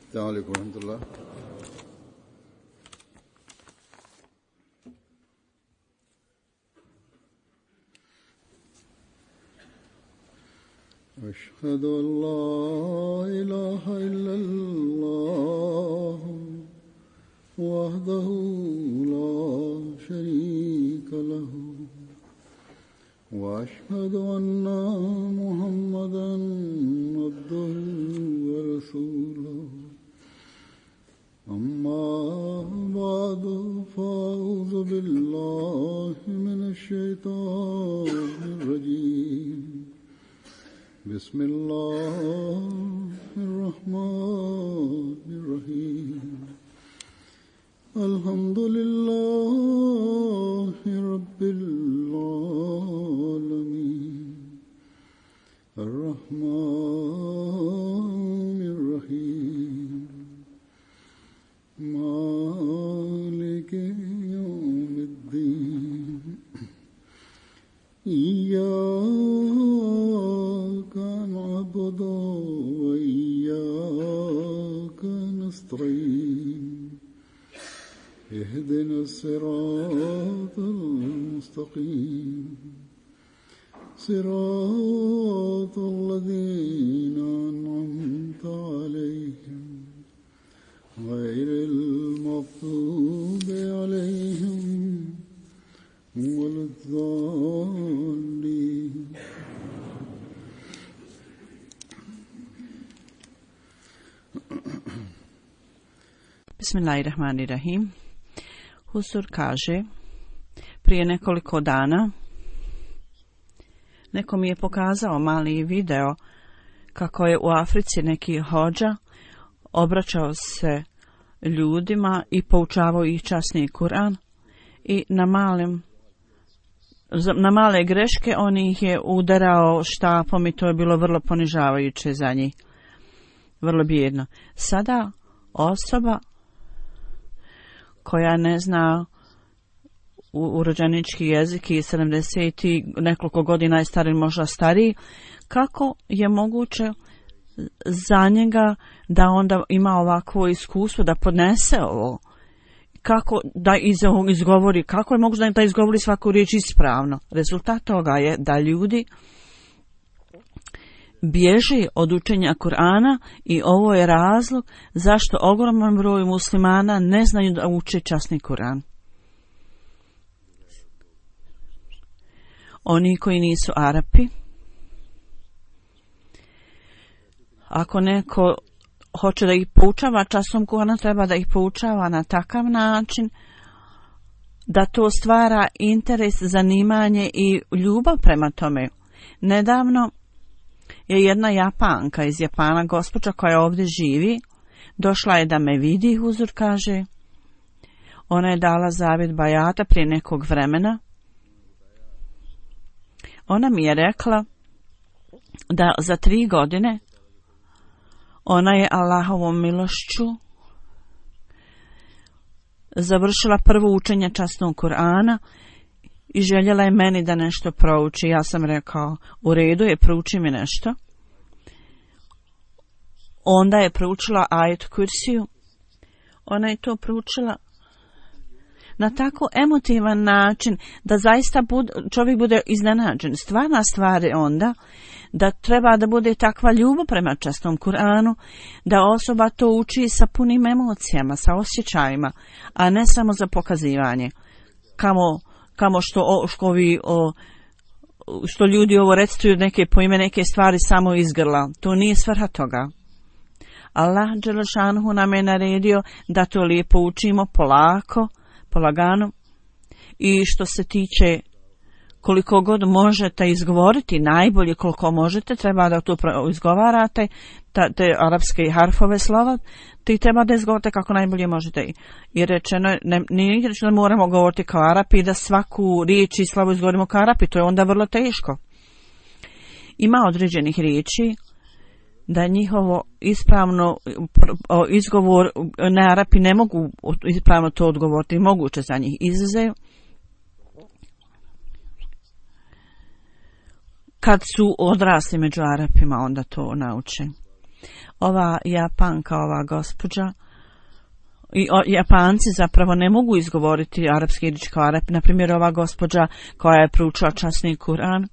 السلام عليكم ورحمة الله. أشهد أن لا إله إلا الله وحده لا شريك له وأشهد أن محمدا عبده ورسوله أما بعد فأعوذ بالله من الشيطان الرجيم بسم الله الرحمن الرحيم الحمد لله رب العالمين الرحمن الرحيم مالك يوم الدين إياك نعبد وإياك نستعين اهدنا الصراط المستقيم صراط الذين أنعمت عليهم غير المغضوب عليهم ولا الضالين. Bismillahirrahmanirrahim. Husur kaže, prije nekoliko dana neko mi je pokazao mali video kako je u Africi neki hodža obraćao se ljudima i poučavao ih časni Kur'an i na male greške on ih je udarao štapom i to je bilo vrlo ponižavajuće za njih, vrlo bijedno. Sada osoba koja ne zna urođenički jezik i 70 nekoliko godina je stari, možda stariji, kako je moguće za njega da onda ima ovakvo iskustvo, da podnese ovo, kako da izgovori, kako je moguće da izgovori svaku riječ ispravno. Rezultat toga je da ljudi bježe od učenja Kur'ana i ovo je razlog zašto ogroman broj muslimana ne znaju da uče časni Kur'an. Oni koji nisu Arapi, ako neko hoće da ih poučava časnom Kur'ana, treba da ih poučava na takav način da to stvara interes, zanimanje i ljubav prema tome. Nedavno je jedna Japanka iz Japana, gospođa koja ovdje živi, došla je da me vidi, Huzur kaže. Ona je dala zavjet bajata prije nekog vremena. Ona mi je rekla da za 3 godine ona je Allahovom milošću završila prvo učenje časnog Kur'ana i željela je meni da nešto prouči. Ja sam rekao, u redu je, prouči mi nešto. Onda je proučila ajet Kursiju. Ona je to proučila na tako emotivan način da zaista čovjek bude iznenađen. Stvarna stvar je onda da treba da bude takva ljubav prema časnom Kur'anu, da osoba to uči sa punim emocijama, sa osjećajima, a ne samo za pokazivanje. Kamo što ljudi ovo recituju neke pojme, neke stvari samo iz grla. To nije svrha toga. Allah dželešanhu nam je naredio da to lijepo učimo polagano, i što se tiče koliko god možete izgovoriti, najbolje koliko možete, treba da to izgovarate, te arapske harfove slova, ti treba da izgovorite kako najbolje možete. I rečeno, nije rečeno da moramo govoriti kao Arapi, da svaku riječ i slovo izgovorimo kao Arapi, to je onda vrlo teško. Ima određenih riječi da njihovo ispravno izgovor na Arapi ne mogu ispravno to odgovoriti, moguće za njih izuzev kad su odrasli među Arapima, onda to nauče. Ova Japanka, ova gospođa, Japanci zapravo ne mogu izgovoriti arapski riječ kao Arap. Na primjer, ova gospođa koja je proučila časni Kur'an,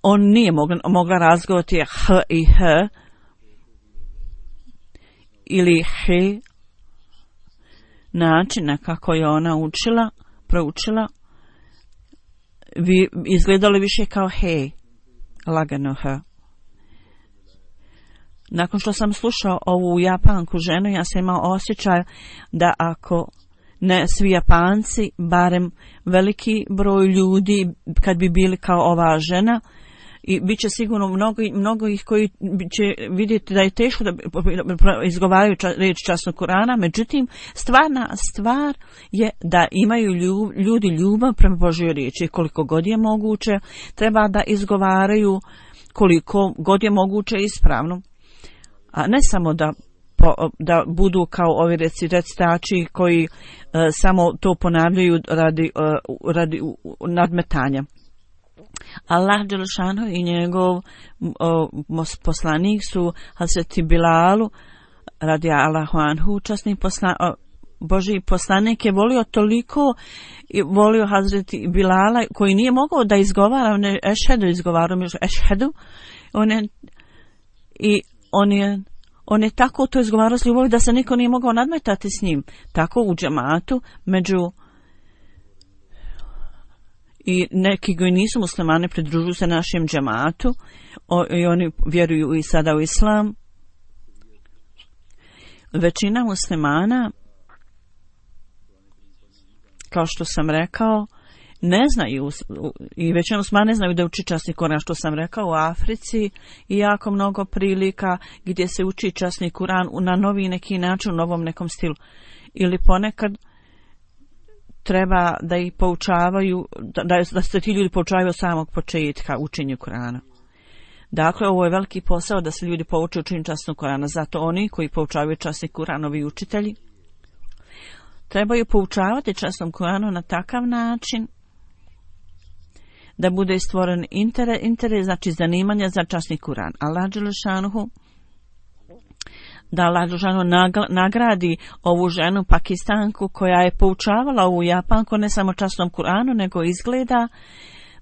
on nije mogla razgovoriti h i h ili he, načina kako je ona proučila, izgledalo više kao he, lagano h. Nakon što sam slušao ovu Japanku ženu, ja sam imao osjećaj da ako ne svi Japanci, barem veliki broj ljudi, kad bi bili kao ova žena, i bit će sigurno mnogo ih koji će vidjeti da je teško da izgovaraju riječ časnog Kurana, međutim, stvarna stvar je da imaju ljudi ljubav prema Božjoj riječi. Koliko god je moguće, treba da izgovaraju koliko god je moguće ispravno. A ne samo da budu kao ovi recitači koji samo to ponavljaju radi nadmetanja. Allah dželešanu i njegov poslanik su Hazreti Bilalu radi Allahu anhu, časni Božji poslanik je volio toliko i volio Hazreti Bilala koji nije mogao da izgovara, ne ešhedu izgovarao, ešhedu, on je tako to izgovarao s ljubavi da se niko nije mogao nadmetati s njim. Tako u džematu i neki koji nisu muslimani pridružuju se našem džematu i oni vjeruju i sada u islam. Većina muslimana, kao što sam rekao, ne znaju, i većina muslimana ne znaju da uči časni Kur'an, što sam rekao, u Africi i jako mnogo prilika gdje se uči časni Kur'an na novi neki način, u novom nekom stilu. Ili ponekad treba da ih poučavaju, da se ti ljudi poučavaju od samog početka učenju Kur'ana. Dakle, ovo je veliki posao da se ljudi pouče učenju časnog Kur'ana, zato oni koji poučavaju časni Kur'an, ovi učitelji, trebaju poučavati časnom Kur'anu na takav način da bude stvoren interes, znači zanimanja za časni Kur'an. Allah dželešanuhu, da Allah dželešanuhu nagradi ovu ženu Pakistanku koja je poučavala ovu Japanku ne samo časnom Kur'anu, nego izgleda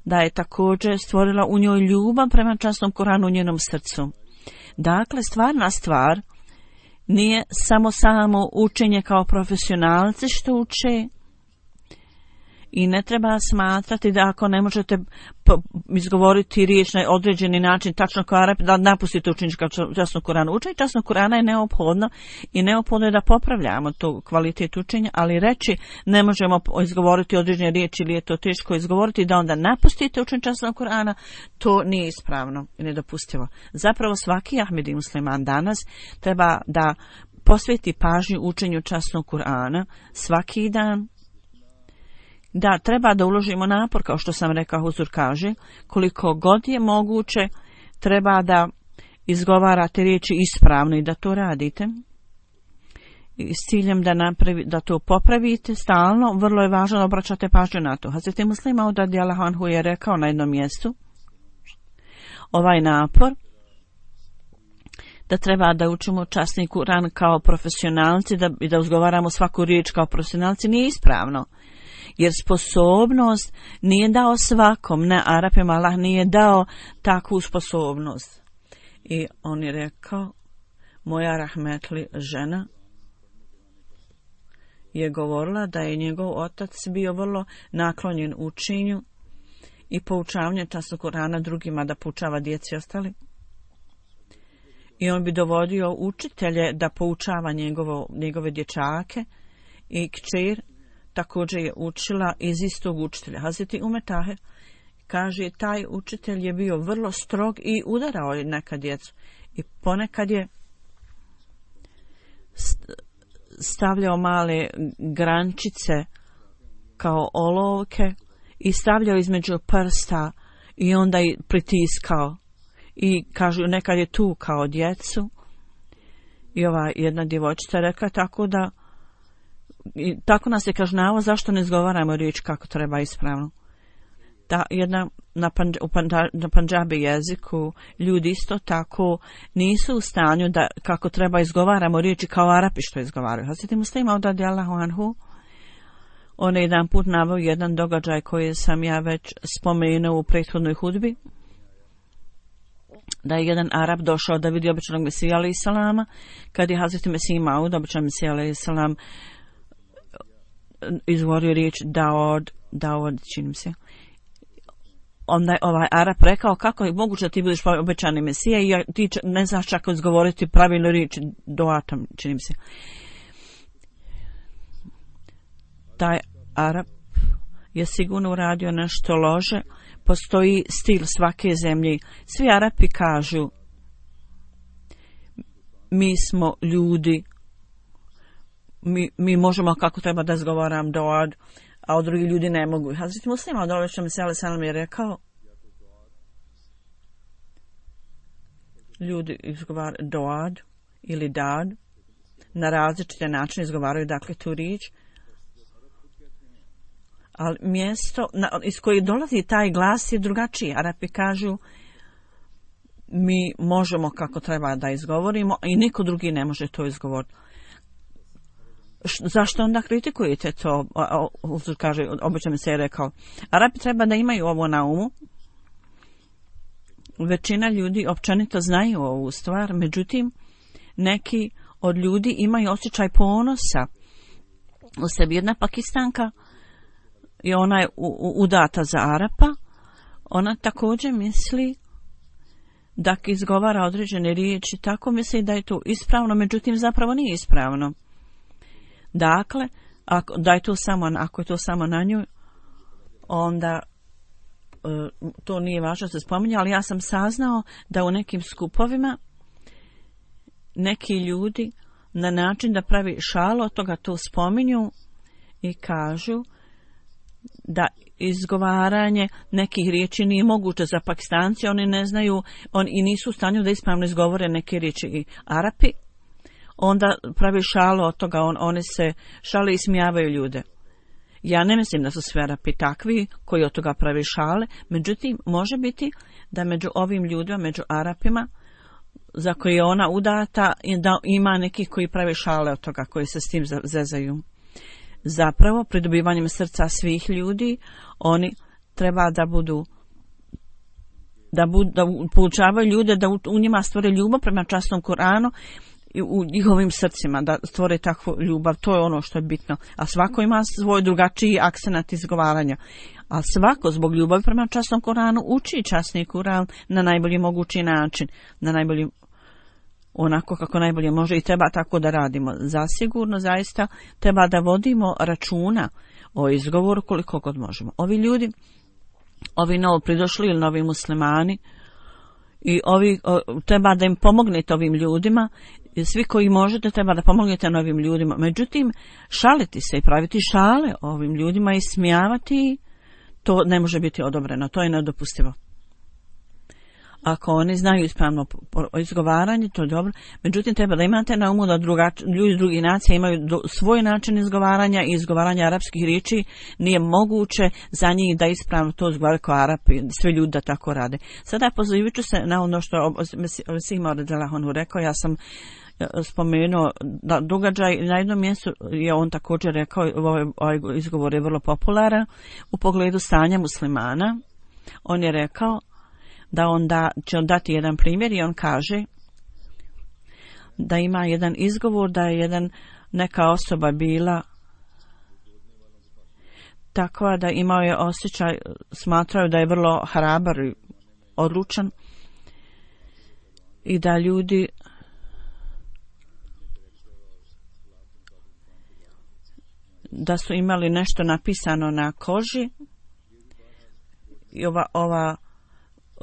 da je također stvorila u njoj ljubav prema časnom Kur'anu u njenom srcu. Dakle, stvarna stvar nije samo učenje kao profesionalci što uče, i ne treba smatrati da ako ne možete izgovoriti riječ na određeni način, tačno kao Arap, da napustite učenje kao časnog Kur'ana. Učenje časnog Kur'ana je neophodno i neophodno je da popravljamo tu kvalitet učenja, ali reći ne možemo izgovoriti određene riječi ili je to teško izgovoriti, da onda napustite učenje časnog Kur'ana, to nije ispravno i nedopustivo. Zapravo svaki Ahmedi musliman danas treba da posveti pažnju učenju časnog Kur'ana svaki dan. Da, treba da uložimo napor, kao što sam rekao, Huzur kaže, koliko god je moguće, treba da izgovarate riječi ispravno i da to radite. I s ciljem da to popravite stalno, vrlo je važno da obraćate pažnju na to. Hazreti Muslim Maud radijallahu anhu je rekao na jednom mjestu, ovaj napor, da treba da učimo časni Kur'an kao profesionalci i da izgovaramo svaku riječ kao profesionalci, nije ispravno. Jer sposobnost nije dao svakom, ne Arapima, Allah nije dao takvu sposobnost. I on je rekao, moja rahmetli žena je govorila da je njegov otac bio vrlo naklonjen učenju i poučavanju časnog Kur'ana drugima, da poučava djeci ostali. I on bi dovodio učitelje da poučava njegove dječake i kćer također je učila iz istog učitelja. Hazreti Umer Taher kaže, taj učitelj je bio vrlo strog i udarao je nekad djecu. I ponekad je stavljao male grančice kao olovke i stavljao između prsta i onda i pritiskao. I kažu, nekad je tu kao djecu. I ova jedna djevojčica rekla tako nas je kažnjavao zašto ne izgovaramo riječ kako treba ispravno. Da jedna na pandžabi jeziku ljudi isto tako nisu u stanju da kako treba izgovaramo riječi kao Arapi što izgovaraju. Hazreti Muslima radijallahu anhu, on je jedan put naveo jedan događaj koji sam ja već spomenuo u prethodnoj hudbi, da je jedan Arab došao da vidi običnog Mesija alejhi selama, kad je Hazreti Mesih Maud, običan Mesija alejhi selam, izgovorio riječ Daud, čini mi se. Onda je ovaj Arab rekao, kako je moguće da ti budeš obećani Mesija i ti ne znaš čak izgovoriti pravilno riječ Doatom, čini mi se. Taj Arab je sigurno uradio nešto loše. Postoji stil svake zemlje. Svi Arapi kažu, mi smo ljudi, mi možemo kako treba da izgovaram Doad, a drugi ljudi ne mogu. Hazreti Muslima alejhi selam je rekao, ljudi izgovaraju Doad ili Dad, na različite načine izgovaraju dakle tu riječ, ali mjesto iz kojeg dolazi taj glas je drugačiji. Arapi kažu, mi možemo kako treba da izgovorimo i niko drugi ne može to izgovoriti. Zašto onda kritikujete to? Kaže, obično mi se je rekao, Arapi treba da imaju ovo na umu. Većina ljudi općenito znaju ovu stvar, međutim, neki od ljudi imaju osjećaj ponosa u sebi. Jedna Pakistanka, i ona je udata za Arapa, ona također misli da izgovara određene riječi, tako misli da je to ispravno, međutim zapravo nije ispravno. Dakle, ako je to samo na nju, onda to nije važno se spominje, ali ja sam saznao da u nekim skupovima neki ljudi na način da pravi šalu od toga to spominju i kažu da izgovaranje nekih riječi nije moguće za Pakistanci, oni ne znaju, i nisu u stanju da ispravno izgovore neke riječi. I Arapi onda pravi šalu od toga, oni se šale i smijavaju ljude. Ja ne mislim da su sve Arapi takvi koji od toga pravi šale, međutim može biti da među ovim ljudima, među Arapima za koje je ona udata, da ima nekih koji pravi šale od toga, koji se s tim zezaju. Zapravo, pridobivanjem srca svih ljudi, oni treba da poučavaju ljude da u njima stvore ljubav prema časnom Kuranu i u njihovim srcima, da stvore takvu ljubav. To je ono što je bitno. A svako ima svoj drugačiji akcenat izgovaranja. A svako zbog ljubavi prema časnom Kuranu uči časni Kuran na najbolji mogući način, na najbolji onako kako najbolje može i treba tako da radimo. Zasigurno, zaista, treba da vodimo računa o izgovoru koliko god možemo. Ovi ljudi, ovi novo pridošli ili novi muslimani, i treba da im pomognete ovim ljudima, svi koji možete treba da pomognete novim ljudima. Međutim, šaliti se i praviti šale ovim ljudima i smijavati, to ne može biti odobreno, to je nedopustivo. Ako oni znaju ispravno izgovaranje, to je dobro. Međutim, treba da imate na umu da ljudi drugih nacija imaju svoj način izgovaranja i izgovaranja arapskih riječi. Nije moguće za njih da ispravno to izgovaraju kao Arapi, sve ljudi da tako rade. Sada pozivat ću se na ono što je Sima radijallahu rekao. Ja sam spomenuo da događaj na jednom mjestu je on također rekao, ovaj izgovor je vrlo popularan u pogledu stanja muslimana. On je rekao da će on dati jedan primjer i on kaže da ima jedan izgovor da je neka osoba bila takva da imao je osjećaj, smatraju da je vrlo hrabar i odlučan i da ljudi da su imali nešto napisano na koži i ova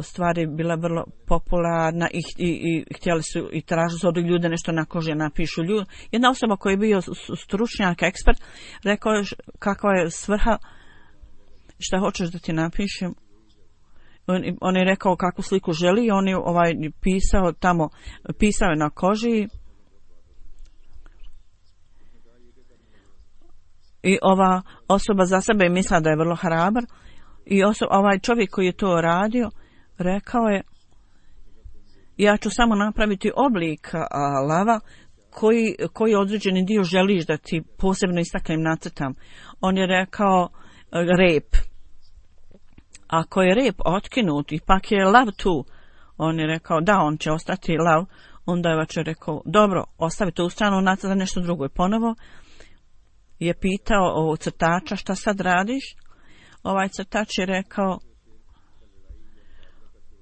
stvari bila vrlo popularna i htjeli su i tražili od ljude nešto na koži napišu ljudi. Jedna osoba koja je bio stručnjak, ekspert, rekao je kakva je svrha, šta hoćeš da ti napišem. On je rekao kakvu sliku želi i on je pisao je na koži i ova osoba za sebe je mislila da je vrlo hrabar I ovaj čovjek koji je to radio, rekao je, ja ću samo napraviti oblik lava koji određeni dio želiš da ti posebno istaknem, nacrtam. On je rekao rep. Ako je rep otkinut i pak je lav tu, on je rekao da, on će ostati lav. Onda je vače rekao, dobro, ostavi to u stranu, nacrta nešto drugo. I ponovo je pitao ovog crtača, šta sad radiš? Ovaj crtač je rekao,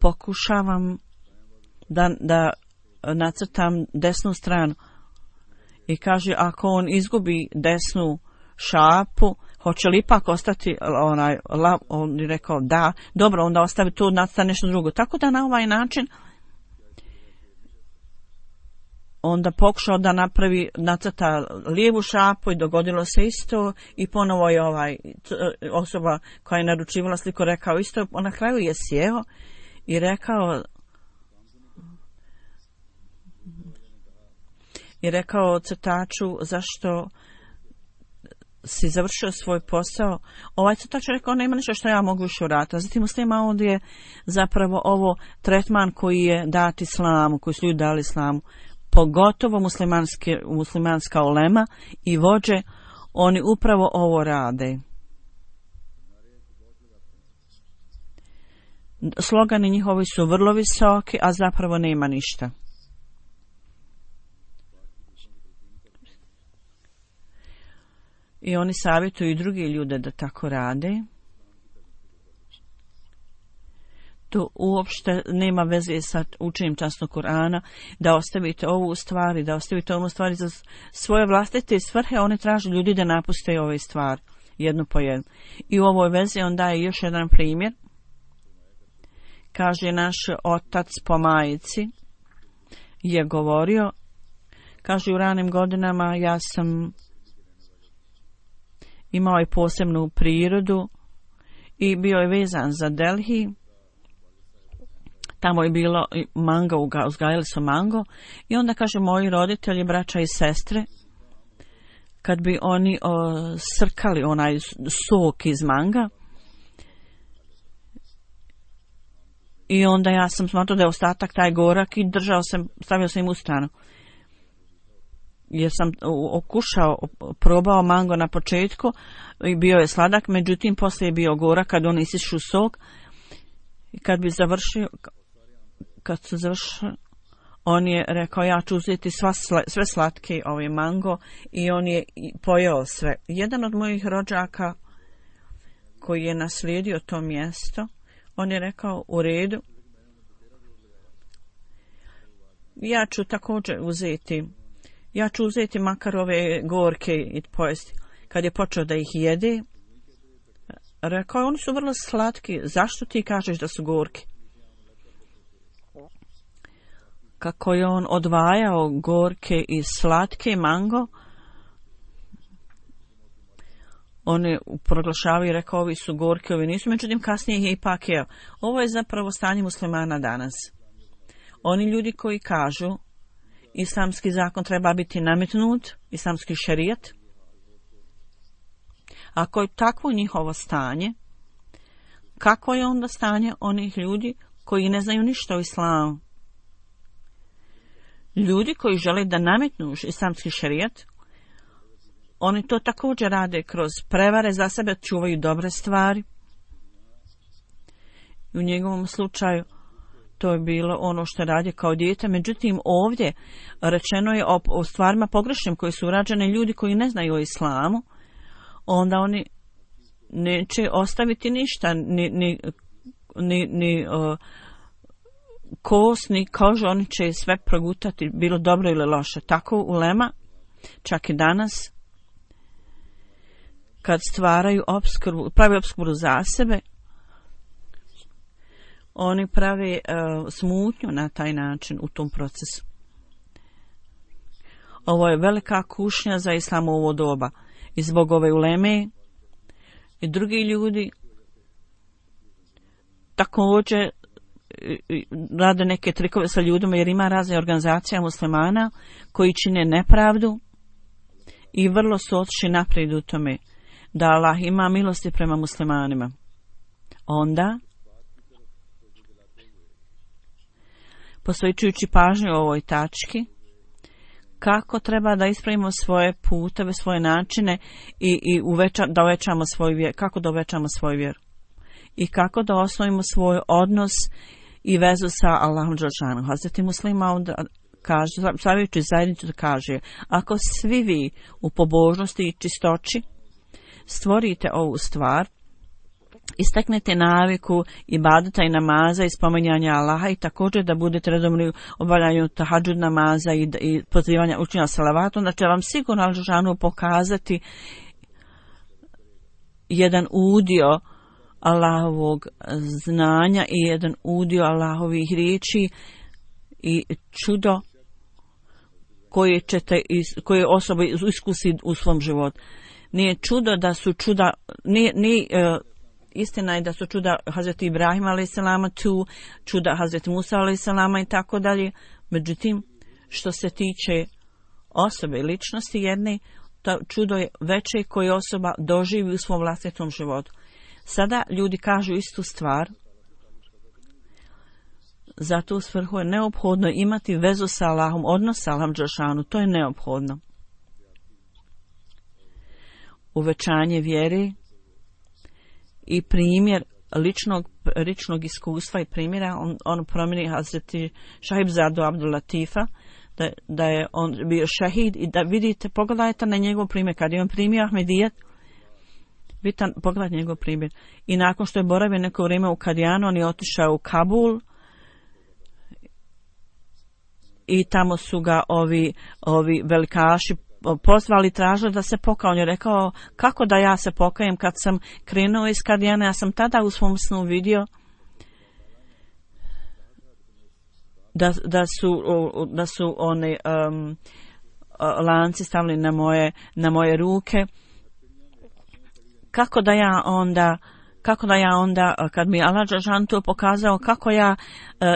pokušavam da nacrtam desnu stranu. I kaže, ako on izgubi desnu šapu, hoće li ipak ostati onaj lav? On je rekao, da, dobro, onda ostavi tu, nacrta nešto drugo. Tako da na ovaj način onda pokušao da nacrta lijevu šapu i dogodilo se isto i ponovo je osoba koja je naručivala sliku rekao isto. Na kraju je sjeo i rekao crtaču, zašto si završio svoj posao? Ovaj crtač je rekao, nema nešto što ja mogu još uraditi. Zatim muslima ovdje je zapravo ovo tretman koji je dat islamu, koji su ljudi dali islamu. Pogotovo muslimanska ulema i vođe, oni upravo ovo rade. Slogani njihovi su vrlo visoki, a zapravo nema ništa. I oni savjetuju i drugi ljude da tako rade. To uopšte nema veze sa učenjem časnog Kur'ana, da ostavite ovu stvari, da ostavite ovu stvari za svoje vlastite svrhe. Oni traže ljudi da napuste ove stvari, jednu po jednu. I u ovoj vezi on daje još jedan primjer. Kaže, naš otac po majici je govorio, kaže, u ranim godinama ja sam imao i posebnu prirodu i bio je vezan za Delhi. Tamo je bilo mango, uzgajali su mango i onda kaže moji roditelji, braća i sestre, kad bi oni srkali onaj sok iz manga i onda ja sam smatrao da je ostatak taj gorak i stavio sam im u stranu. Jer sam probao mango na početku i bio je sladak, međutim poslije je bio gorak kad oni isišu sok i kad se završio, on je rekao, ja ću uzeti sve slatke mango i on je pojeo sve. Jedan od mojih rođaka koji je naslijedio to mjesto, on je rekao, u redu, ja ću također uzeti makar ove gorke i pojesti. Kad je počeo da ih jede, rekao, oni su vrlo slatki, zašto ti kažeš da su gorki? Kako je on odvajao gorke i slatke mango, on je proglašavao i rekao, ovi su gorki, ovi nisu, međutim kasnije ih je ipak jeo. Ovo je zapravo stanje muslimana danas. Oni ljudi koji kažu, islamski zakon treba biti nametnut, islamski šerijat, ako je takvo njihovo stanje, kako je onda stanje onih ljudi koji ne znaju ništa o islamu? Ljudi koji žele da nametnu islamski šerijat, oni to također rade kroz prevare, za sebe čuvaju dobre stvari. U njegovom slučaju to je bilo ono što radi kao dijete, međutim ovdje rečeno je o stvarima pogrešnim koji su urađene ljudi koji ne znaju o islamu, onda oni neće ostaviti ništa, ni kost, ni kožu, oni će sve progutati, bilo dobro ili loše. Tako ulema, čak i danas, kad stvaraju pravi opskrbu za sebe, oni prave smutnju na taj način u tom procesu. Ovo je velika kušnja za islam u ovo doba. I zbog ove uleme i drugi ljudi također rade neke trikove sa ljudima, jer ima razne organizacija muslimana koji čine nepravdu i vrlo su otišli naprijed u tome da Allah ima milosti prema muslimanima. onda posvećujući pažnju ovoj tački, kako treba da ispravimo svoje puteve, svoje načine i da uvećamo svoju vjeru, kako da uvećamo svoju vjeru i kako da osnovimo svoj odnos i vezu sa Allahom dželešanu. Hazreti Muslima onda kaže, savjetujući zajednicu da kaže, ako svi vi u pobožnosti i čistoći stvorite ovu stvar, istaknete naviku ibadeta i namaza i spominjanja Allaha i također da budete redovni u obavljanju tahadžud namaza i pozivanja učenja salavata, onda će vam sigurno Al-Dželešanu pokazati jedan udio Allahovog znanja i jedan udio Allahovih riječi i čudo koje osoba iskusi u svom životu. Nije čudo da su čuda, istina je da su čuda Hazreti Ibrahima a.s. tu, čuda Hazreti Musa a.s. i tako dalje. Međutim, što se tiče osobe i ličnosti jedne, to čudo je veće koje osoba doživi u svom vlastitom životu. Sada ljudi kažu istu stvar, za tu svrhu je neophodno imati vezu sa Allahom, odnos sa Allahom dželešanu, to je neophodno. Uvećanje vjere i primjer ličnog iskustva i primjera, on promijeni Hazreti Šahibzadu Abdul Latifa, da je on bio šehid i da vidite, pogledajte na njegov primjer, kad je on primio Ahmedijet, pogledajte njegov primjer. I nakon što je boravio neko vrijeme u Kadijanu, on je otišao u Kabul i tamo su ga ovi velikaši pozvali, tražili da se pokaje. On je rekao, kako da ja se pokajem kad sam krenuo iz Kadijana, ja sam tada u svom snu vidio da su one lanci stavili na moje ruke. Kako da ja onda, kad mi Allah dželešanu to pokazao, kako ja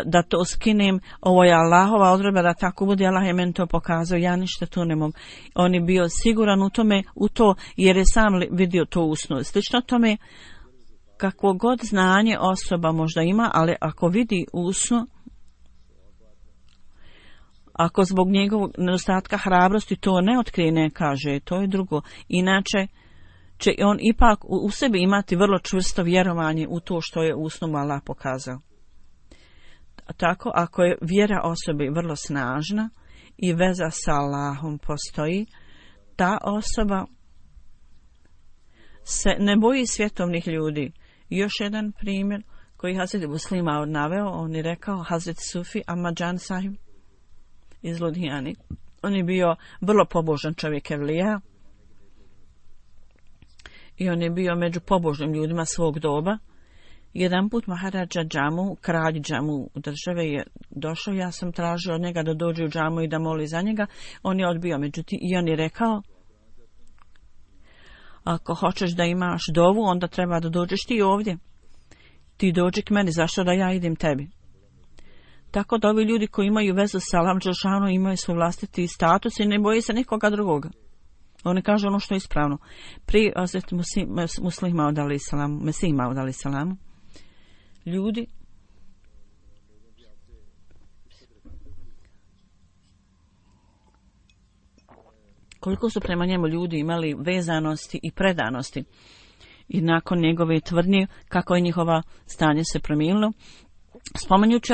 da to skinem, ovo je Allahova odredba da tako bude, Allah je meni to pokazao, ja ništa tu ne mogu. On je bio siguran u to, jer je sam vidio to u snu. Slično tome, kakvo god znanje osoba možda ima, ali ako vidi u snu, ako zbog njegovog nedostatka hrabrosti to ne otkrije, ne kaže, to je drugo. Inače, će on ipak u sebi imati vrlo čvrsto vjerovanje u to što je u snu Allah pokazao. Tako, ako je vjera osobe vrlo snažna i veza sa Allahom postoji, ta osoba se ne boji svjetovnih ljudi. Još jedan primjer koji Hazreti Muslima naveo, on je rekao, Hazreti Sufi Ahmad Sahib iz Ludhijani. On je bio vrlo pobožan čovjek evlija i on je bio među pobožnim ljudima svog doba. Jedan put Maharadža Džamu, kralj Džamu države, je došao, ja sam tražio od njega da dođe u džamu i da moli za njega. On je odbio, međutim, i on je rekao, ako hoćeš da imaš dovu, onda treba da dođeš ti ovdje. Ti dođi k meni, zašto da ja idem tebi? Tako da ovi ljudi koji imaju vezu sa Allahom dželešanu imaju svoj vlastiti status i ne boji se nikoga drugoga. Oni kažu ono što je ispravno. Prije Hazreti Mesih Maud alejhi selam, ljudi koliko su prema njemu ljudi imali vezanosti i predanosti i nakon njegove tvrdnje kako je njihova stanje se promijenilo. Spominjući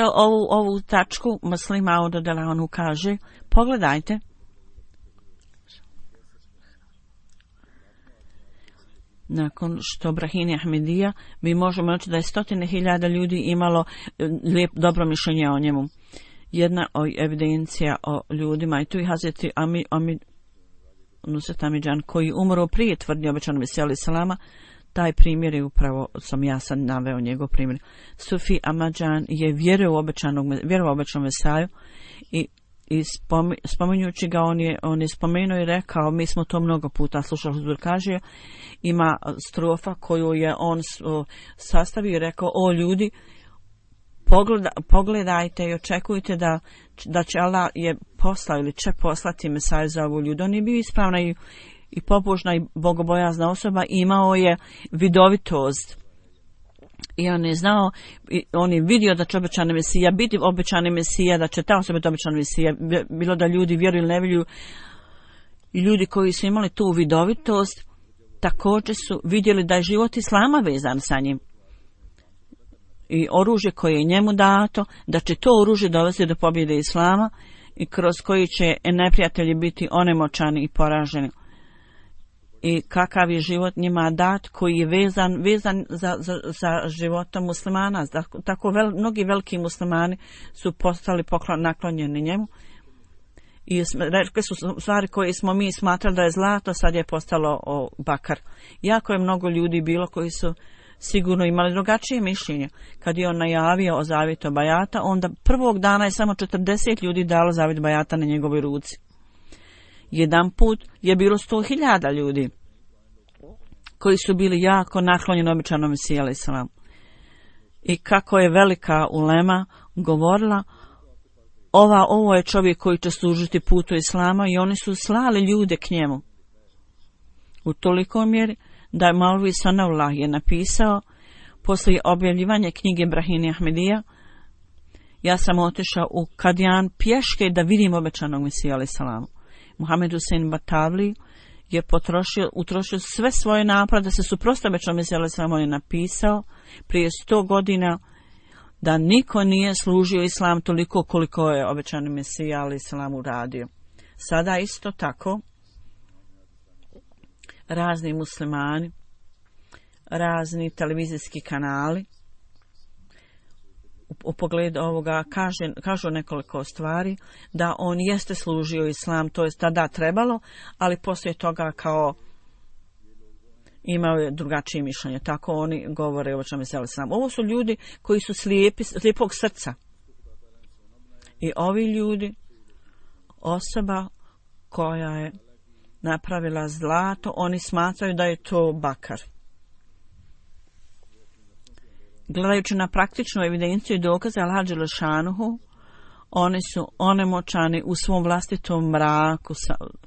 ovu tačku, Mesih Maud alejhi kaže, pogledajte, nakon što Brahini Ahmedija, mi možemo reći da je 100.000 ljudi imalo dobro mišljenje o njemu. Jedna evidencija o ljudima, i tu je Hazreti Nusret Amidžan, koji umro prije tvrdnje obećanog Mesija alejhi salama. Taj primjer je upravo, sam ja sad naveo njegov primjer. Sufi Ahmadžan je vjerovao obećanom Mesiju i spominjući ga, on je spomenuo i rekao, mi smo to mnogo puta slušali, Huzur kaže, ima strofa koju je on sastavio i rekao, o ljudi, pogledajte i očekujte da će Allah je poslao ili će poslati Mesiju za ovu ljudu. On je bio ispravna i pobožna i bogobojazna osoba, imao je vidovitost I on je znao, on je vidio da će obećani Mesija biti obećani Mesija, da će ta osoba biti obećani Mesija, bilo da ljudi vjeruju ili ne vjeruju. I ljudi koji su imali tu vidovitost također su vidjeli da je život Islama vezan sa njim. I oružje koje je njemu dato, da će to oružje dovesti do pobjede Islama i kroz koji će neprijatelji biti onemoćani i poraženi. I kakav je život njima dat koji je vezan za životom muslimana. Tako mnogi veliki muslimani su postali naklonjeni njemu. I rekli su stvari koje smo mi smatrali da je zlato, sad je postalo bakar. Jako je mnogo ljudi bilo koji su sigurno imali drugačije mišljenje. Kad je on najavio o zavjetu bajata, onda prvog dana je samo 40 ljudi dalo zavjet bajata na njegovoj ruci. Jedan put je bilo 100.000 ljudi koji su bili jako naklonjeni obećanom Mesiji alejhi selam. I kako je velika ulema govorila, ovo je čovjek koji će služiti putu Islama, i oni su slali ljude k njemu. U toliko mjeri da je Maulvi Sanaullah je napisao poslije objavljivanja knjige Brahini Ahmedija, ja sam otišao u Kadijan pješke da vidim obećanog Mesiju alejhi selam. Muhammed Husein Batavli je utrošio sve svoje napore da se suprotstavi obećanom Mesiju alejhi selam. On je napisao prije 100 godina da niko nije služio Islam toliko koliko je obećani Mesija alejhi selam uradio. Sada isto tako razni muslimani, razni televizijski kanali u pogledu ovoga kažu nekoliko stvari, da on jeste služio Islam, to je tada trebalo, ali poslije toga kao imao je drugačije mišljenje. Tako oni govore o čemu se Islam. Ovo su ljudi koji su slijepog srca. I ovi ljudi, osoba koja je napravila zlato, oni smatraju da je to bakar. Gledajući na praktičnu evidenciju i dokaze Allaha dželešanuhu, oni su onemoćani u svom vlastitom mraku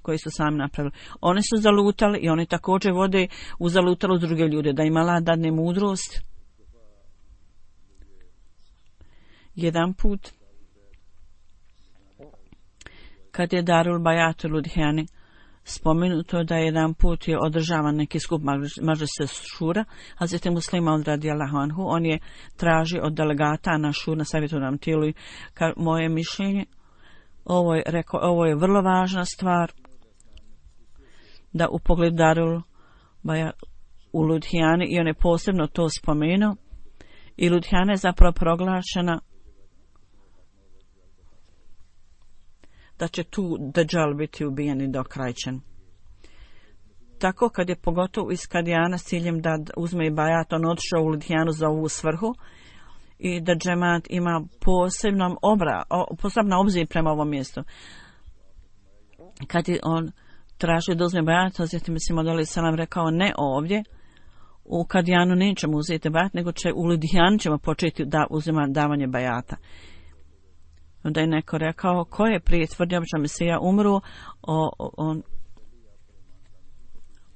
koji su sami napravili. Oni su zalutali i oni također vode u zalutalu druge ljude, da im Allah dadne mudrost. Jedan put, kad je Darul Bajat u Ludhijani, spomenuto da jedan put je održavan neki skup Mađlise Šura, Hazreti Muslima od radijallahu anhu, on je tražio od delegata na šur na savjetodavnom tijelu i moje mišljenje, ovo je vrlo važna stvar, da u pogledu Darul Bajat u Ludhijani, i on je posebno to spomenuo, i Ludhijana je zapravo proglašena da će tu Dajjal biti ubijen i dokrajčen. Tako kad je pogotovo iz Kadijana s ciljem da uzme i bajat, on otišao u Ludhijanu za ovu svrhu i da džemat ima posebna obzir prema ovom mjestu. Kad je on tražio da uzme bajat, Hazreti Mesih alejhi selam rekao ne ovdje, u Kadijanu nećemo uzeti bajat, nego u Ludhijanu ćemo početi da uzima davanje bajata. Onda je neko rekao, ko je prije tvrdio obećani Mesija umro,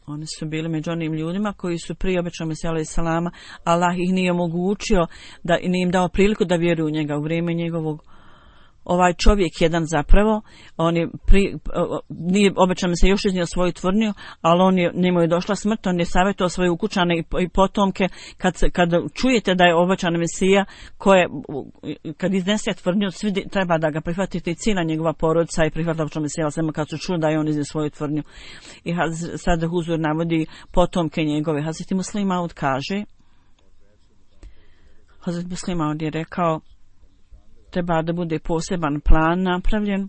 oni su bili među onim ljudima koji su prije obećanog Mesija alejhi selama, Allah ih nije omogućio, da nije im dao priliku da vjeruju u njega u vrijeme njegovog. Ovaj čovjek jedan zapravo, on je nije obećan se još iznio svoju tvrdnju, ali njemu je došla smrt, on je savjetovao svoje ukućane i potomke, kad čujete da je obećan Mesija, kad iznese tvrdnju, svi treba da ga prihvatite, i cijela njegova porodica i prihvatila obećan Mesija, samo kad su čuli da je on iznio svoju tvrdnju. I sad Huzur navodi potomke njegove. Hazreti Muslim Maud kaže, Hazreti Muslim Maud je rekao, treba da bude poseban plan napravljen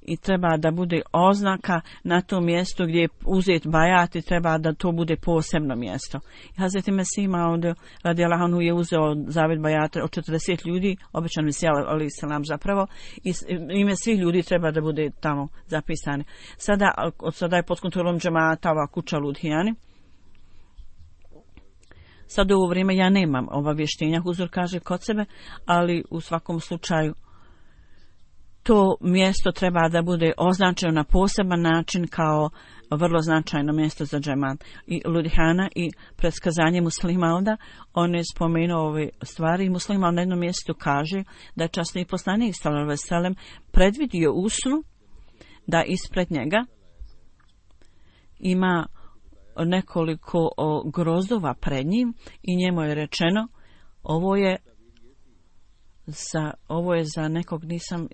i treba da bude oznaka na tom mjestu gdje je uzet bajat, i treba da to bude posebno mjesto. Hazreti Mesih Maud radijallahu anhu je uzeo zavjet bajata od 40 ljudi, obećan Mesija alejhi selam zapravo, i ime svih ljudi treba da bude tamo zapisane. Sada je pod kontrolom džemata ova kuća Ludhijani. Sad u ovo vrijeme ja nemam obavještenja, Huzur kaže kod sebe, ali u svakom slučaju to mjesto treba da bude označeno na poseban način kao vrlo značajno mjesto za džemat. I Ludihana i predskazanje Muslimauda, on je spomenuo ove stvari. Muslimaud na jednom mjestu kaže da je časni poslanik sallallahu alejhi ve sellem predvidio u snu da ispred njega ima nekoliko grozdova pred njim i njemu je rečeno ovo je za nekog, nisam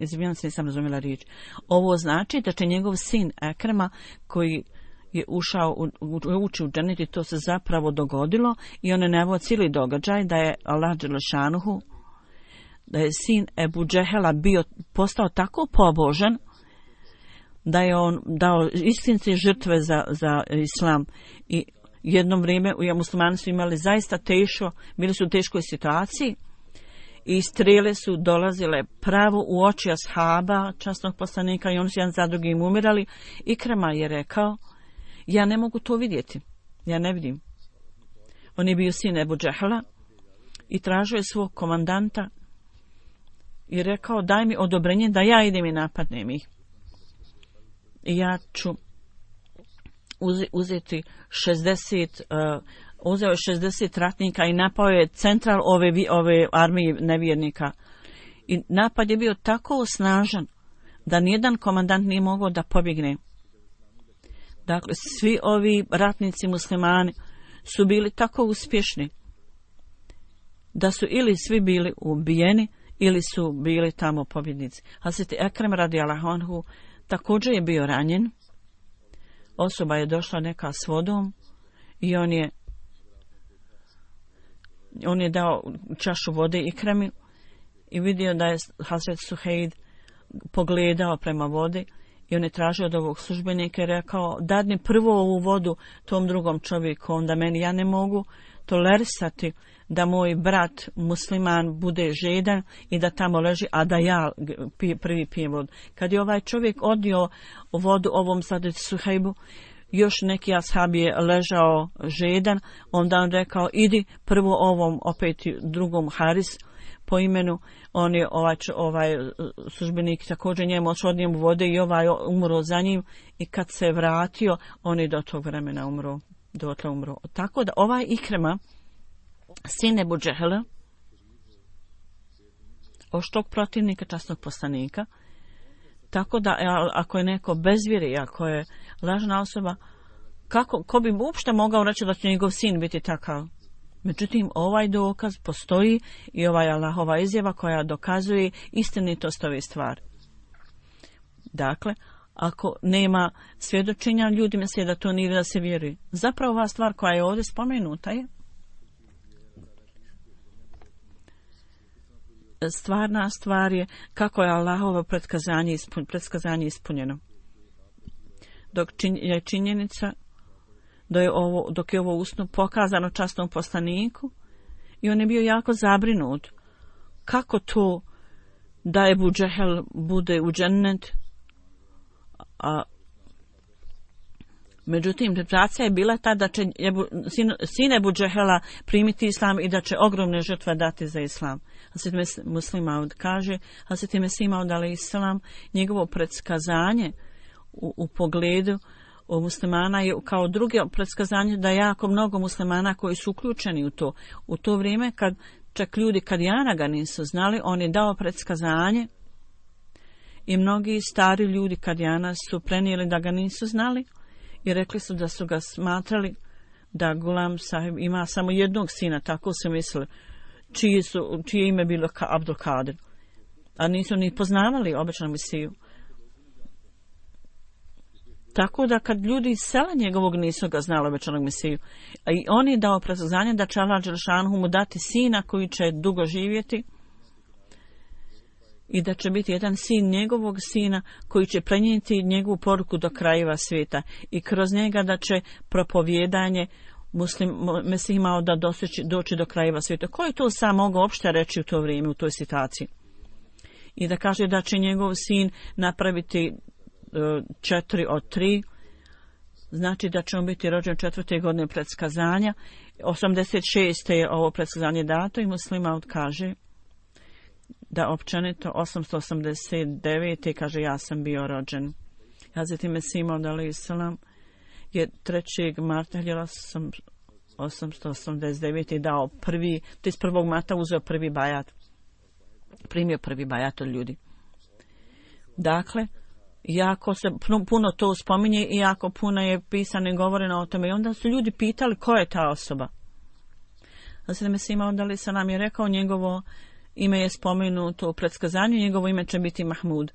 razumjela riječ. Ovo znači da će njegov sin Ekrema koji je ući u džennet i to se zapravo dogodilo i on je naveo cijeli događaj da je Allah dželešanuhu, da je sin Ebu Džehela postao tako pobožan da je on dao istinske žrtve za islam i jedno vrijeme muslimani su imali zaista teško, bili su u teškoj situaciji i strele su dolazile pravo u oči ashaba, časnog poslanika i oni su jedan za drugim umirali. Ikrema je rekao, ja ne mogu to vidjeti, ja ne vidim. On je bio sin Ebu Džehela i tražio je svog komandanta i rekao daj mi odobrenje da ja idem i napadnem ih. I ja ću uzeti 60 uzeo je 60 ratnika i napao je central ove armije nevjernika. I napad je bio tako snažan da nijedan komandant nije mogao da pobjegne. Dakle, svi ovi ratnici muslimani su bili tako uspješni da su ili svi bili ubijeni ili su bili tamo pobjednici. Hazreti Ekrem radijallahu anhu također je bio ranjen. Osoba je došla neka s vodom i on je dao čašu vode Ikremi i vidio da je Hazret Suheid pogledao prema vodi i on je tražio od ovog službenika i rekao dadni prvo ovu vodu tom drugom čovjeku, onda meni, ja ne mogu tolerisati da moj brat musliman bude žedan i da tamo leži, a da ja prvi pijem vodu. Kad je ovaj čovjek odnio vodu ovom Hazret Suheibu, još neki ashab je ležao žedan, onda on rekao idi prvo ovom opet drugom Haris po imenu, on je ovaj službenik također njemu odnio mu vode i ovaj umro za njim i kad se vratio on je do tog vremena umro. Tako da ovaj Ikrema, sin Ebu Džehela, oštog protivnika časnog poslanika, tako da ako je neko bezvjeri, ako je lažna osoba, ko bi uopšte mogao reći da će njegov sin biti takav? Međutim, ovaj dokaz postoji i Allahova izjava koja dokazuje istinitost ove stvari. Dakle, ako nema svjedočenja, ljudi misle da to nije da se vjeruje. Zapravo ova stvar koja je ovdje spomenuta je stvarna stvar je kako je Allahovo predskazanje ispunjeno. Dok je činjenica dok je ovo usnu pokazano časnom poslaniku i on je bio jako zabrinut. Kako to da Ebu Džehel bude u džennet? Međutim, interpretacija je bila ta da će sin Ebu Džehela primiti islam i da će ogromne žrtve dati za islam. Hazreti Muslimaud kaže, Hazreti Mesih alejhi selam, njegovo predskazanje u pogledu o muslimana je kao druge predskazanje da jako mnogo muslimana koji su uključeni u to. U to vrijeme kad čak ljudi Kadijana ga nisu znali, on je dao predskazanje i mnogi stari ljudi Kadijana su prenijeli da ga nisu znali i rekli su da su ga smatrali da Gulam Sahib ima samo jednog sina, tako su mislili, čije ime bilo Abdul Kadir, a nisu ni poznavali običnog Mesiju. Tako da kad ljudi iz sela njegovog nisu ga znali obećanog Mesiju, i on je dao predskazanje da će Allah dželešanuhu mu dati sina koji će dugo živjeti i da će biti jedan sin njegovog sina koji će prenijeti njegovu poruku do krajeva svijeta i kroz njega da će propovjedanje Mesih imao da doći do krajeva svijeta. Ko je to sam mogao uopšte reći u to vrijeme, u toj situaciji? I da kaže da će njegov sin napraviti 4 od 3, znači da će on biti rođen 4. godine predskazanja. 86. je ovo predskazanje dato i Muslimaud kaže da općenito 889. kaže ja sam bio rođen. Hazreti Mesih Maud alejhi selam je 3. marta 1889. dao prvi, to iz 1. marta uzeo prvi bajat. Primio prvi bajat od ljudi. Dakle, jako se puno to spominje i jako puno je pisano i govoreno o tome. I onda su ljudi pitali ko je ta osoba. Hazreti Mesih Maud alejhi selam je rekao njegovo ime je spomenuto u predskazanju, njegovo ime će biti Mahmud.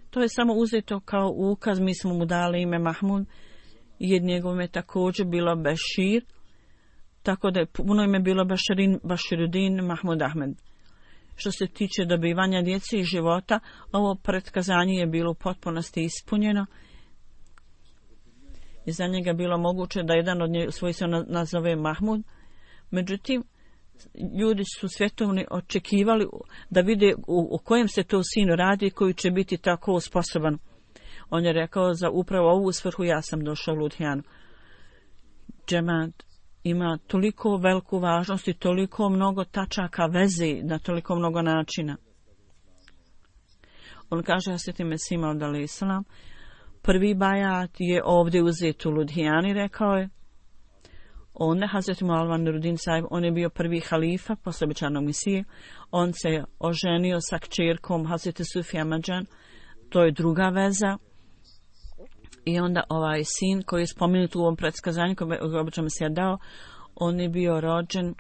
To je samo uzeto kao ukaz, mi smo mu dali ime Mahmud, jer njegovo ime također bilo Bešir, tako da je puno ime bilo Baširuddin Mahmud Ahmed. Što se tiče dobivanja djece i života, ovo predskazanje je bilo u potpunosti ispunjeno i za njega bilo moguće da jedan od svojih se nazove Mahmud. Međutim, ljudi su svjetovni očekivali da vide o kojem se to sinu radi koji će biti tako sposoban. On je rekao za upravo ovu svrhu ja sam došao u Ludhijanu. Džemat ima toliko veliku važnost i toliko mnogo tačaka veze na toliko mnogo načina. On kaže Hazreti Mesih Maud alejhi selam, prvi bajat je ovdje uzet u Ludhijani, rekao je. Onda Hazreti Mualvan Nuruddin Sahib, on je bio prvi halifa posle obećanog Mesije. On se oženio sa kćerkom Hazreti Sufi Ahmadjan, to je druga veza. I onda ovaj sin koji je spomenut u ovom predskazanju koji je obećan Mesija dao, on je bio rođen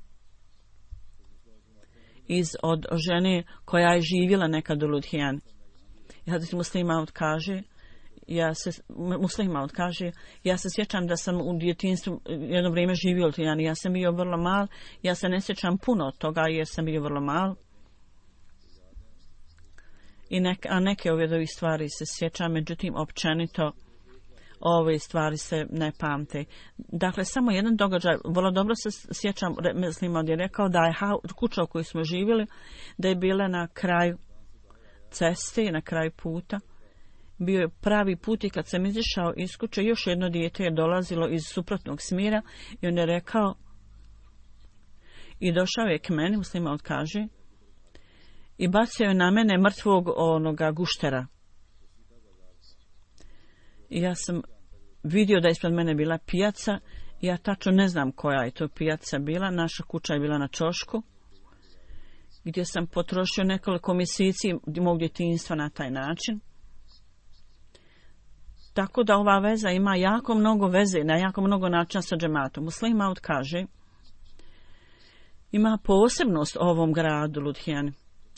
od žene koja je živjela nekad u Ludhijani. I Hazreti Muslih Maud kaže, ja se sjećam da sam u djetinjstvu jedno vrijeme živio u Ludhijani. Ja sam bio vrlo mal, ja se ne sjećam puno od toga jer sam bio vrlo mal. A neke ove ovih stvari se sjećam, međutim općenito ove stvari se ne pamte. Dakle, samo jedan događaj, vrlo dobro se sjećam, mislim, on je rekao da je kuća u kojoj smo živjeli, da je bila na kraju ceste, na kraju puta. Bio je pravi put i kad sam izišao iz kuće, još jedno dijete je dolazilo iz suprotnog smjera i on je rekao i došao je k meni, Muslima odkaže, i bacio je na mene mrtvog onoga guštera. I ja sam vidio da je ispred mene bila pijaca. Ja tačno ne znam koja je to pijaca bila. Naša kuća je bila na ćošku, gdje sam potrošio nekoliko mjeseci mog djetinjstva na taj način. Tako da ova veza ima jako mnogo veze, na jako mnogo načina sa džematom. Muslih Maud kaže, ima posebnost o ovom gradu Ludhijani.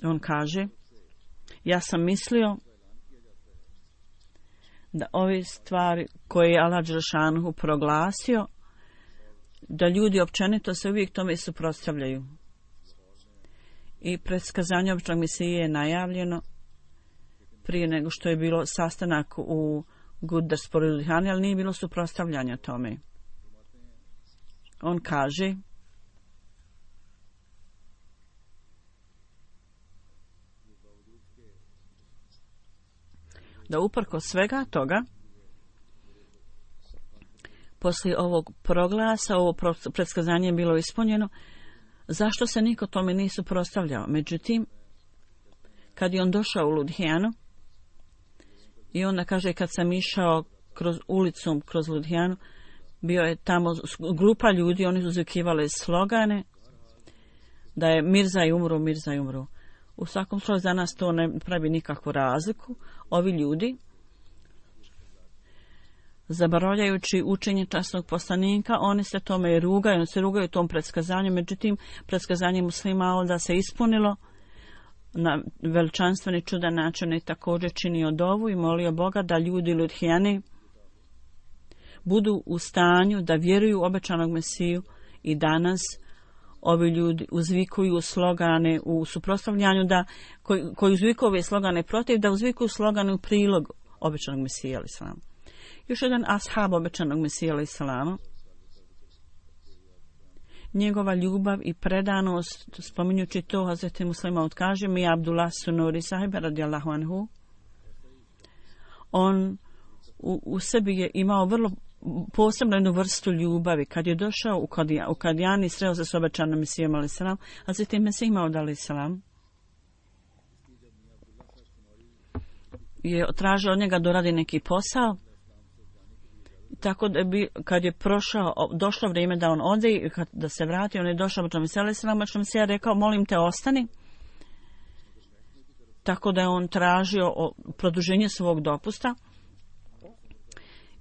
On kaže, ja sam mislio da ove stvari koje je Allah Đelešanuhu proglasio, da ljudi općenito se uvijek tome suprotstavljaju. I predskazanje običnog Mesije je najavljeno prije nego što je bilo sastanak u Gurdaspuru Ludhijani, ali nije bilo suprotstavljanja tome. On kaže, da uprkos svega toga, poslije ovog proglasa, ovo predskazanje je bilo ispunjeno, zašto se niko tome nije suprotstavljao? Međutim, kad je on došao u Ludhijanu, i onda kaže, kad sam išao kroz Ludhijanu, bio je tamo grupa ljudi, oni su zvikivali slogane, da je Mirza i umru, Mirza i umru. U svakom slučaju za nas to ne pravi nikakvu razliku. Ovi ljudi, zaboravljajući učenje časnog poslanika, oni se tome rugaju, oni se rugaju tom predskazanju, međutim, predskazanje muslima da se ispunilo na veličanstveni čudan način i također činio dovu i molio Boga da ljudi Ludhijani budu u stanju da vjeruju u obećanog Mesiju i danas ovi ljudi uzvikuju slogane u suprotstavljanju koji uzvikuju ove slogane protiv, da uzvikuju slogane u prilog obećanog Mesija alejhi selam. Još jedan ashab obećanog Mesija alejhi selam, njegova ljubav i predanost, spominjući to, Hazreti Muslih Maud kaže, mi Abdullah Sunuri sahib radijallahu anhu, on u sebi je imao vrlo posebno jednu vrstu ljubavi. Kad je došao u Kadijani, sreo se s obećanom Mesijom alejhi selam, Hazreti Mesih Maud alejhi selam je tražio od njega da radi neki posao. Tako da kad je došlo vrijeme da on ode i da se vrati, on je došao Muhammedu sallallahu alejhi ve sellem, rekao, molim te, ostani. Tako da je on tražio produženje svog dopusta.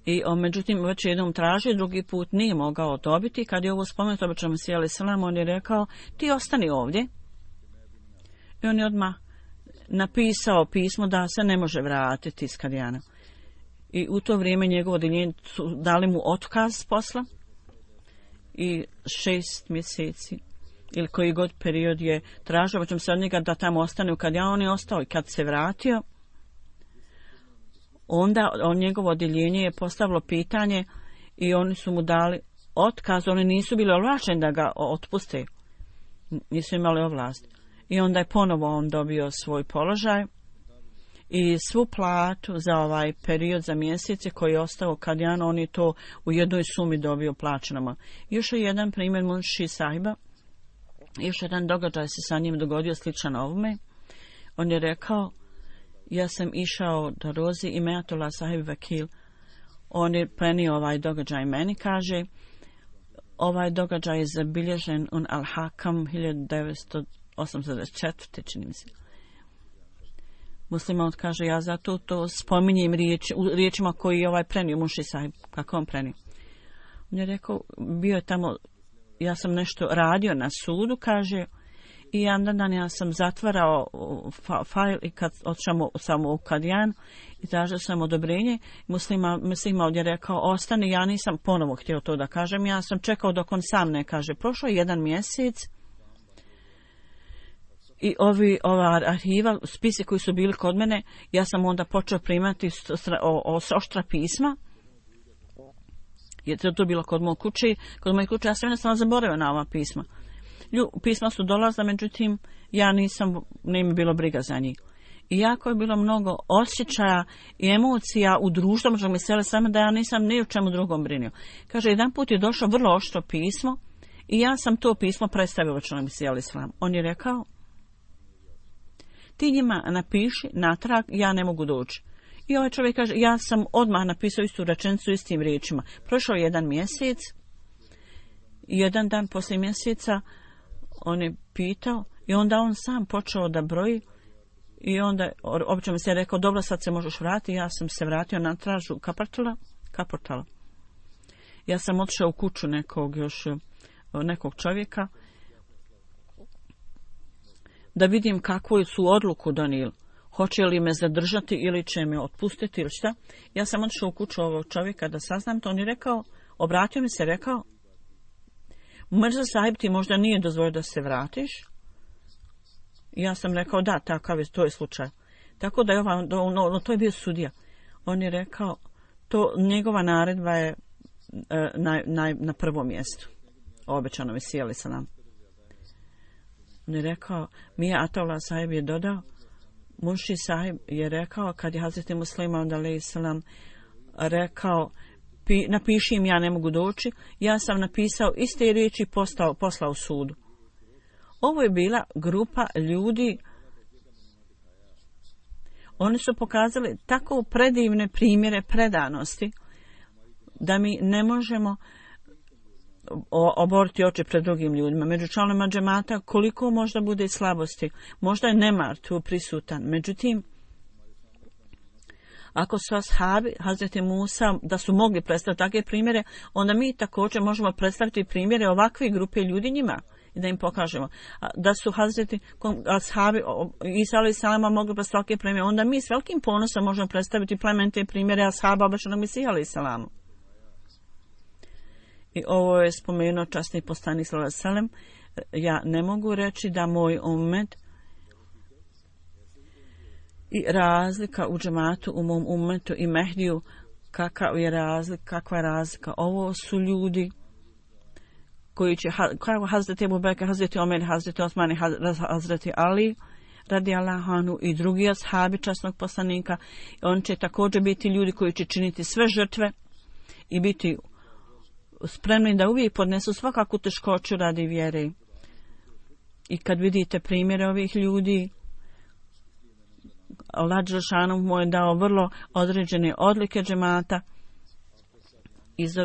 I međutim, već jednom tražio, drugi put nije mogao dobiti. Kad je ovo spomenuto Muhammedu sallallahu alejhi ve sellem, on je rekao, ti ostani ovdje. I on je odmah napisao pismo da se ne može vratiti iz Kadijana. I u to vrijeme njegovo odjeljenje su dali mu otkaz s posla i 6 mjeseci ili koji god period je tražio, ćemo se od njega da tamo ostane u Kadijanu, on je ostao i kad se vratio, onda njegovo odjeljenje je postavilo pitanje i oni su mu dali otkaz, oni nisu bili ovlašteni da ga otpuste, nisu imali ovlast. I onda je ponovo on dobio svoj položaj i svu platu za ovaj period, za mjesece koji je ostao Kadijanu, on je to u jednoj sumi dobio plaćenama. Još je jedan primjer Munši sahiba, još jedan događaj se sa njim dogodio sličan ovome. On je rekao, ja sam išao do Rozi i Meatullah sahib Vakil, on je prenio ovaj događaj meni, kaže, ovaj događaj je zabilježen u Al-Hakam 1984. čini mi se. Musliman kaže, ja zato to spominjem riječima koji je ovaj prenio, Munši sahib, kako on prenio. On je rekao, bio je tamo, ja sam nešto radio na sudu, kaže, i jedan dan ja sam zatvarao fajl i kad otišao samo u Kadijan i tražio sam odobrenje, muslima je rekao, ostani, ja nisam ponovo htio to da kažem, ja sam čekao dok on sam ne kaže. Prošlo je 1 mjesec i ova arhiva, spisi koji su bili kod mene, ja sam onda počeo primati oštra pisma, jer to bilo kod moje kuće, ja sam jednostavno zaboravio na ova pisma. Pisma su dolazila, međutim, ja nije mi bilo briga za njih. I jako je bilo mnogo osjećaja i emocija u društvu, možda mi sele same da ja nisam ni u čemu drugom brinio. Kaže, jedan put je došlo vrlo oštro pismo i ja sam to pismo predstavio Muhammedu sallallahu alejhi ve sellem. On je rekao, ti njima napiši natrag, ja ne mogu doći. I ovaj čovjek kaže, ja sam odmah napisao istu rečenicu istim riječima. Prošao je 1 mjesec, jedan dan poslije mjeseca on je pitao i onda on sam počeo da broji i onda obično mi se rekao, dobro, sad se možeš vratiti. Ja sam se vratio na tražu Kaportala. Ja sam otišao u kuću nekog čovjeka da vidim kakvu su odluku donijeli. Hoće li me zadržati ili će me otpustiti ili šta. Ja sam otišao u kuću ovog čovjeka da saznam to. On je rekao, obratio mi se, rekao, Mirza sahib ti možda nije dozvolio da se vratiš. Ja sam rekao, da, takav je, to je slučaj. Tako da je to je bio sudija. On je rekao, njegova naredba je na prvom mjestu. Obećano mi sjeli sa nam. On je rekao, Mija Ataullah sahib je dodao, Munši sahib je rekao, kad je Hazreti Musliman alejhi selam rekao, napiši im, ja ne mogu doći, ja sam napisao iste riječi i poslao sudu. Ovo je bila grupa ljudi, oni su pokazali tako predivne primjere predanosti da mi ne možemo oboriti oči pred drugim ljudima. Među članovima džemata koliko možda bude slabosti, možda je nemar tu prisutan. Međutim, ako su ashabi Hazreti Musa da su mogli predstaviti takve primjere, onda mi također možemo predstaviti primjere ovakve grupe ljudi njima i da im pokažemo. Da su Hazreti ashabi Isa alejhi selama mogli predstaviti takve primjere, onda mi s velikim ponosom možemo predstaviti plemenite primjere ashaba obećanog Mesija alejhi selama. I ovo je spomenuo časni poslanik sallallahu alejhi ve sellem. Ja ne mogu reći da moj ummet i razlika u džematu, u mom ummetu i Mehdiju, kakva je razlika. Ovo su ljudi koji će, kao Hazreti Ebu Bekr, Hazreti Omer, Hazreti Osman i Hazreti Ali, radijallahu anhu, i drugi ashabi časnog poslanika, on će također biti ljudi koji će činiti sve žrtve i biti spremni da uvijek podnesu svakakvu teškoću radi vjere. I kad vidite primjere ovih ljudi, Allah dželešanu mu je dao vrlo određene odlike džemata iz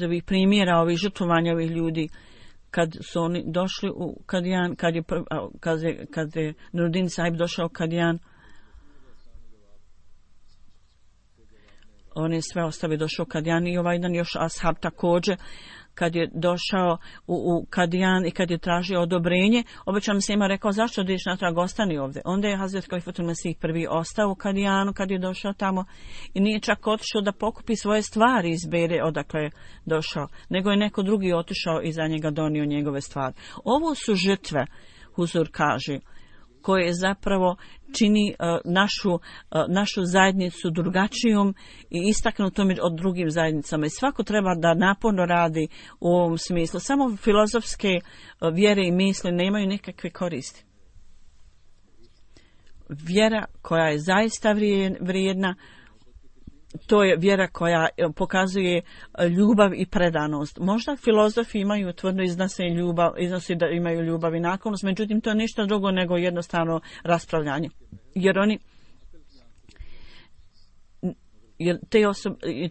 ovih primjera, ovih žrtvovanja ovih ljudi. Kad su oni došli u Kadijan, kad je Nuruddin Sahib došao u Kadijan, on je sve ostavio, došao u Kadijan i ovaj dan još ashab također, kad je došao u Kadijan i kad je tražio odobrenje, obećan se ima rekao zašto ideš natrag, ostani ovdje. Onda je Hazret Kalifatul Mesih prvi ostao u Kadijanu kad je došao tamo i nije čak otišao da pokupi svoje stvari iz Bere odakle je došao, nego je neko drugi otišao i za njega donio njegove stvari. Ovo su žrtve, Huzur kaže, koje zapravo čini našu zajednicu drugačijom i istaknutom od drugim zajednicama. I svako treba da naporno radi u ovom smislu. Samo filozofske vjere i misli nemaju nikakve koristi. Vjera koja je zaista vrijedna, to je vjera koja pokazuje ljubav i predanost. Možda filozofi imaju tvrdo iznosi da imaju ljubav i naklonost, međutim to je ništa drugo nego jednostavno raspravljanje. Jer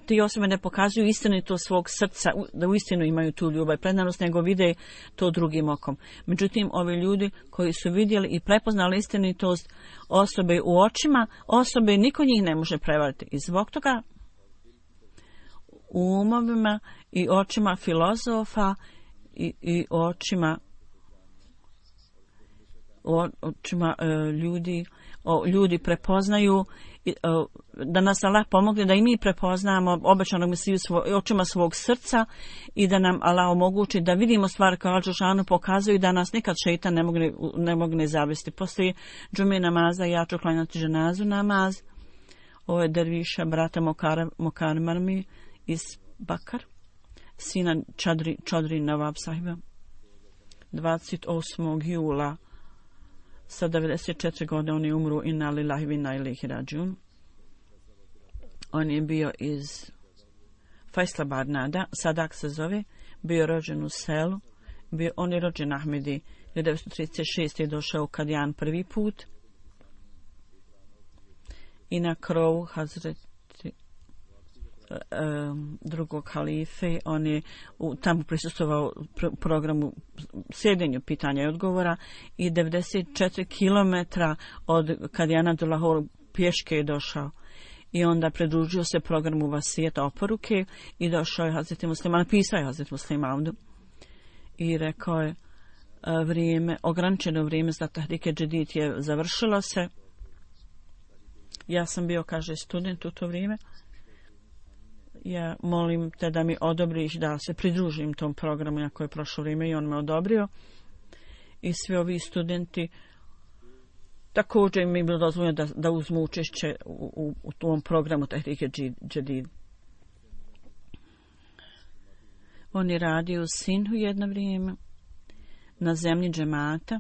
te osobe ne pokazuju istinito svog srca, da uistinu imaju tu ljubav i predanost, nego vide to drugim okom. Međutim, ovi ljudi koji su vidjeli i prepoznali istinitost osobe u očima, osobe niko njih ne može prevariti. I zbog toga u umovima i očima filozofa i očima ljudi prepoznaju, da nas Allah pomogne da i mi prepoznamo obećanog Mesiju očima svog srca i da nam Allah omogući da vidimo stvari koje Al-Đelešanu pokazuju, da nas nikad šeitan ne mogne zavesti. Poslije džume namaza ja ću klanjati ženazu namaz. Ovo je derviša brata Mokarmarmi iz Bakar, sina Čadri Nawab sahiba, 28. jula sa 94 godine on je umru, inna lillahi wa inna ilaihi rađiun. On je bio iz Faisalabad Nada, Sadak se zove, bio rođen u selu, on je rođen Ahmedi, 1936. je došao u Kadijan prvi put i na krovu Hazreti drugog halife, on je tamo prisustvovao programu sjedenju pitanja i odgovora i 94 km od Kadijana do Lahore pješke je došao i onda pridružio se programu vasijeta oporuke i došao je Hazreti Muslim, napisao je Hazreti Muslim Audu i rekao je ograničeno vrijeme za Tahrike Džedid je završilo se. Ja sam bio, kaže, student u to vrijeme. Ja molim te da mi odobriš da se pridružim tom programu ako je prošlo vrijeme i on me odobrio. I svi ovi studenti također mi je bilo dozvoljeno da uzmu učešće u tom programu Tahrike Džedid. On je radio u Sinhu jedno vrijeme na zemlji džemata.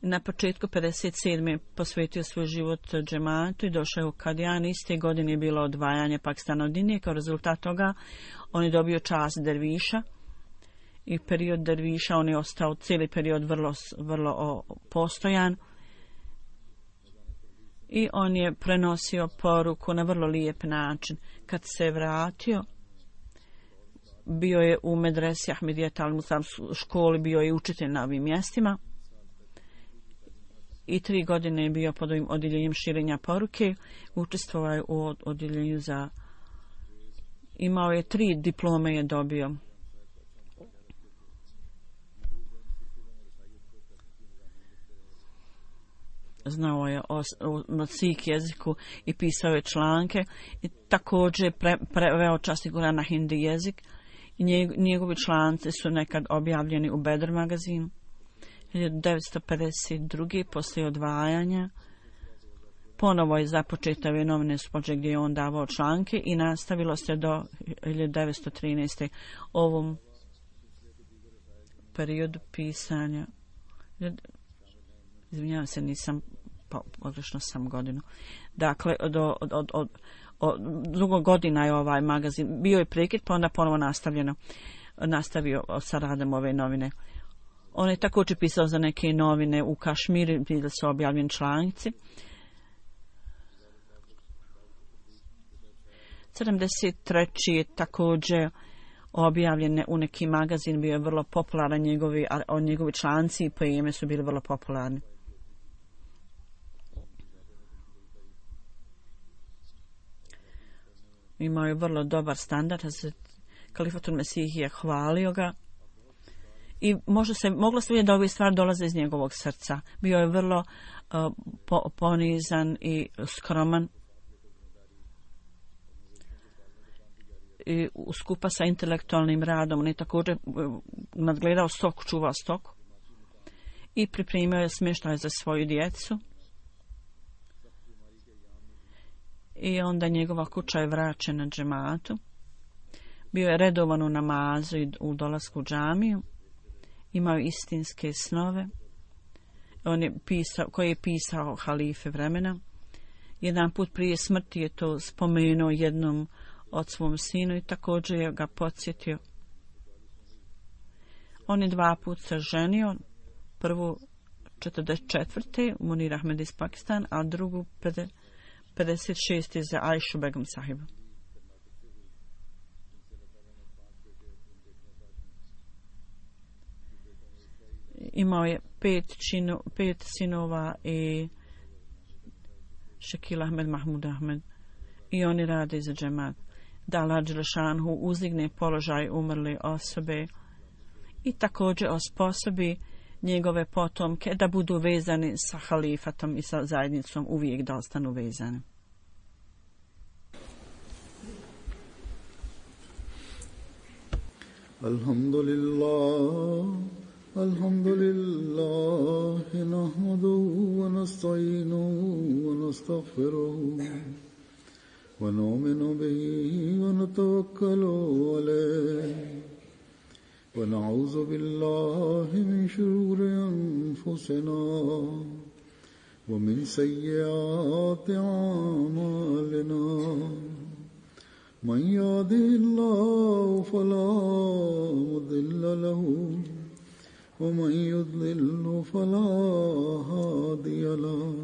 Na početku 57. posvetio svoj život džematu i došao u Kadijan. Iste godine je bilo odvajanje Pakistana od Indije. Kao rezultat toga on je dobio čast derviša i period derviša on je ostao cijeli period vrlo postojan i on je prenosio poruku na vrlo lijep način. Kad se vratio, bio je u medresi Ahmedijeta al-Musab školi, bio je učitelj na ovim mjestima. I 3 godine je bio pod ovim odjeljenjem širenja poruke. Učestvovao je u odjeljenju imao je 3 diplome je dobio. Znao je na Sikh jeziku i pisao je članke. I također preveo časni Kuran na hindi jezik. I njegovi članci su nekad objavljeni u Bedr magazinu. 1952. poslije odvajanja ponovo je započeta ove novine spođe gdje je on davao članke i nastavilo se do 1913. ovom periodu pisanja. Izvinjavam se, nisam, pogrešno sam godinu. Dakle, dugo godina je ovaj magazin. Bio je prekid, pa onda ponovo nastavio sa radom ove novine. On je također pisao za neke novine u Kašmiru gdje su objavljeni članci. 73. je također objavljen u neki magazin, bio je vrlo popularan, njegovi članci i poeme su bili vrlo popularni. Imao je vrlo dobar standard, Kalifatul Mesih je hvalio ga i moglo se vidjeti da ove stvari dolaze iz njegovog srca. Bio je vrlo ponizan i skroman i skupa sa intelektualnim radom. On je također nadgledao stoku, čuvao stoku i pripremio je smještaj za svoju djecu. I onda njegova kuća je vraćena džematu. Bio je redovan u namazu i u dolasku u džamiju. Imao istinske snove. Koje je pisao halife vremena. Jedan put prije smrti je to spomenuo jednom od svom sinu i također je ga podsjetio. On je 2 puta se ženio. Prvu 44. Munir Ahmed iz Pakistan, a drugu 56. za Aishu Begum sahibu. Imao je 5 sinova i Shakil Ahmed, Mahmud Ahmed i oni rade za džemat. Da Allah dželešanhu uzdigne položaj umrle osobe i također osposobi njegove potomke da budu vezani sa halifatom i sa zajednicom, uvijek da ostanu vezani. Alhamdulillah, nahmaduhu wa nasta'inuhu wa nastaghfiruhu wa nu'minu bihi wa natawakkalu alayhi wa na'udhu billahi min shururi anfusina wa min sayyiati a'malina. من يهده الله فلا مضل له ومن يضلل فلا هادي له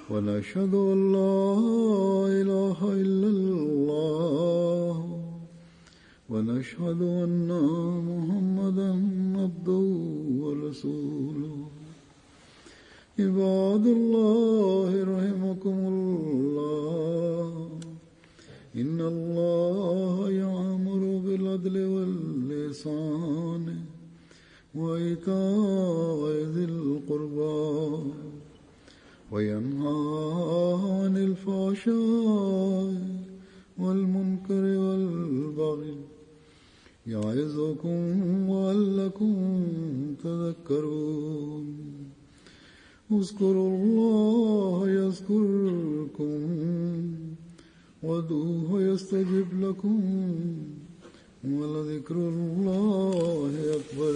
ونشهد أن لا إله إلا الله ونشهد أن محمدا عبده ورسوله. عباد الله رحمكم الله، إن الله يأمر بالعدل والإحسان وإيتاء ذي القربى وينهى عن الفحشاء والمنكر والبغي يعظكم لعلكم تذكرون. اذكروا الله يذكركم وادعوه يستجب لكم ولذكر الله أكبر.